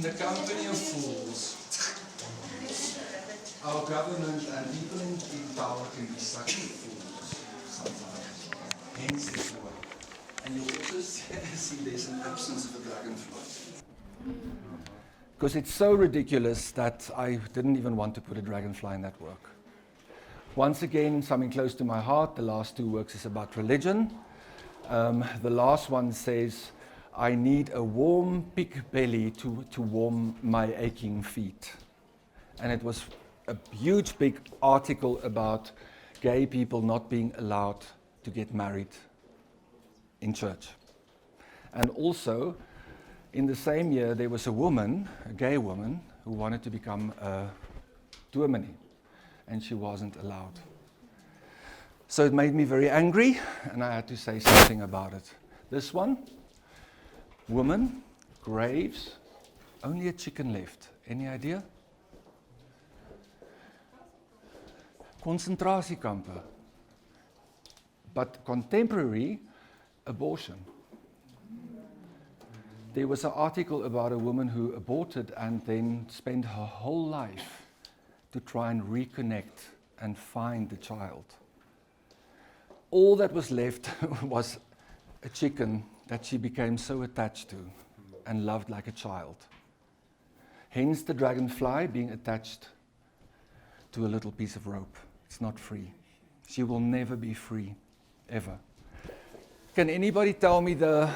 the company of fools. Our government and people in power can be such fools sometimes. Hence this word. And you also see there's an absence of a dragonfly. Because it's so ridiculous that I didn't even want to put a dragonfly in that work. Once again, something close to my heart. The last two works is about religion. The last one says, I need a warm pig belly to warm my aching feet. And it was a huge big article about gay people not being allowed to get married in church. And also, in the same year, there was a woman, a gay woman, who wanted to become a dominee, and she wasn't allowed. So it made me very angry, and I had to say something about it. This one, woman, graves, only a chicken left. Any idea? Concentratiekampen. But contemporary abortion. There was an article about a woman who aborted and then spent her whole life to try and reconnect and find the child. All that was left was a chicken that she became so attached to and loved like a child. Hence the dragonfly being attached to a little piece of rope. It's not free. She will never be free, ever. Can anybody tell me the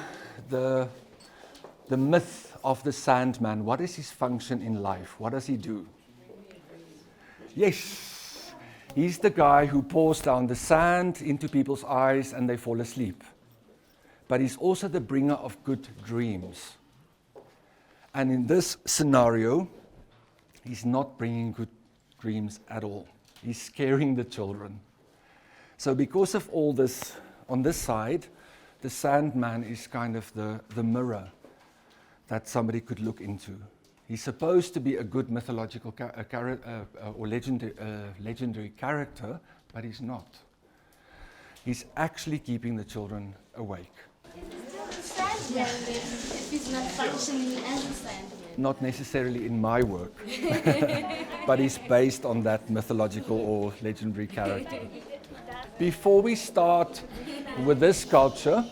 myth of the Sandman? What is his function in life? What does he do? Yes, he's the guy who pours down the sand into people's eyes and they fall asleep. But he's also the bringer of good dreams. And in this scenario, he's not bringing good dreams at all. He's scaring the children. So because of all this, on this side, the Sandman is kind of the mirror that somebody could look into. He's supposed to be a good mythological or legendary character, but he's not. He's actually keeping the children awake. Sandman, if he's not functioning as a Sandman. Not necessarily in my work, but it's based on that mythological or legendary character. Before we start with this sculpture,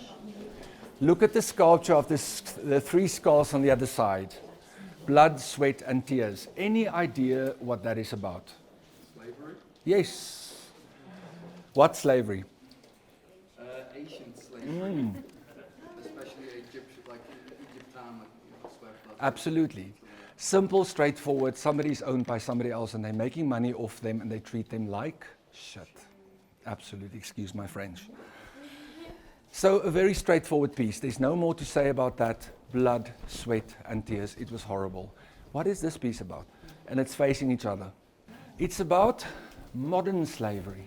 look at the sculpture of the three skulls on the other side. Blood, sweat, and tears. Any idea what that is about? Slavery? Yes. What slavery? Ancient slavery. Especially Egypt, like Egypt time, like slave. Absolutely. Simple, straightforward. Somebody's owned by somebody else and they're making money off them and they treat them like shit. Absolutely. Excuse my French. So a very straightforward piece. There's no more to say about that. Blood, sweat, and tears. It was horrible. What is this piece about? And it's facing each other. It's about modern slavery.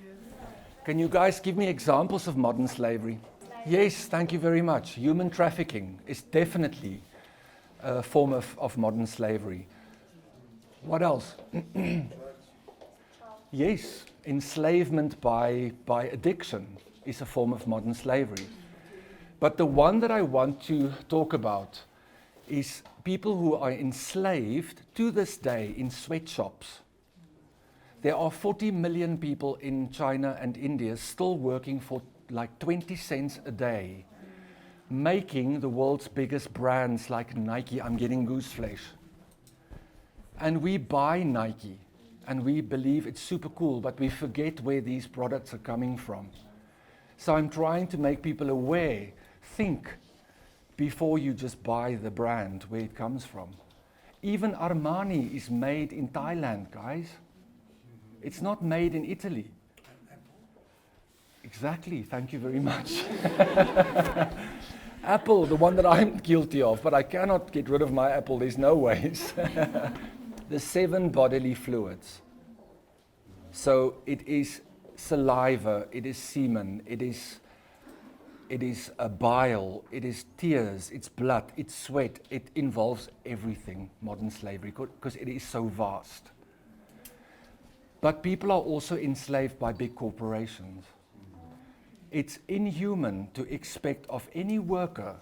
Can you guys give me examples of modern slavery? Yes, thank you very much. Human trafficking is definitely a form of modern slavery. What else? Yes, enslavement by addiction is a form of modern slavery. But the one that I want to talk about is people who are enslaved to this day in sweatshops. There are 40 million people in China and India still working for like 20 cents a day, making the world's biggest brands like Nike. I'm getting goose flesh. And we buy Nike and we believe it's super cool, but we forget where these products are coming from. So I'm trying to make people aware. Think before you just buy the brand, where it comes from. Even Armani is made in Thailand, guys. It's not made in Italy. Exactly, thank you very much. Apple, the one that I'm guilty of, but I cannot get rid of my apple, there's no ways. The 7 bodily fluids. So it is saliva, it is semen, it is a bile, it is tears, it's blood, it's sweat. It involves everything, modern slavery, because it is so vast. But people are also enslaved by big corporations. It's inhuman to expect of any worker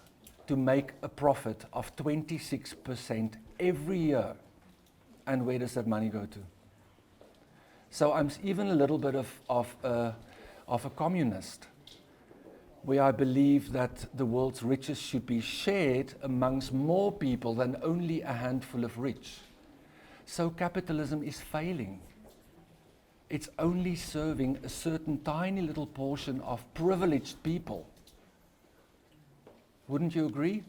to make a profit of 26% every year. And where does that money go to? So I'm even a little bit of a communist, where I believe that the world's riches should be shared amongst more people than only a handful of rich. So capitalism is failing. It's only serving a certain tiny little portion of privileged people. Wouldn't you agree?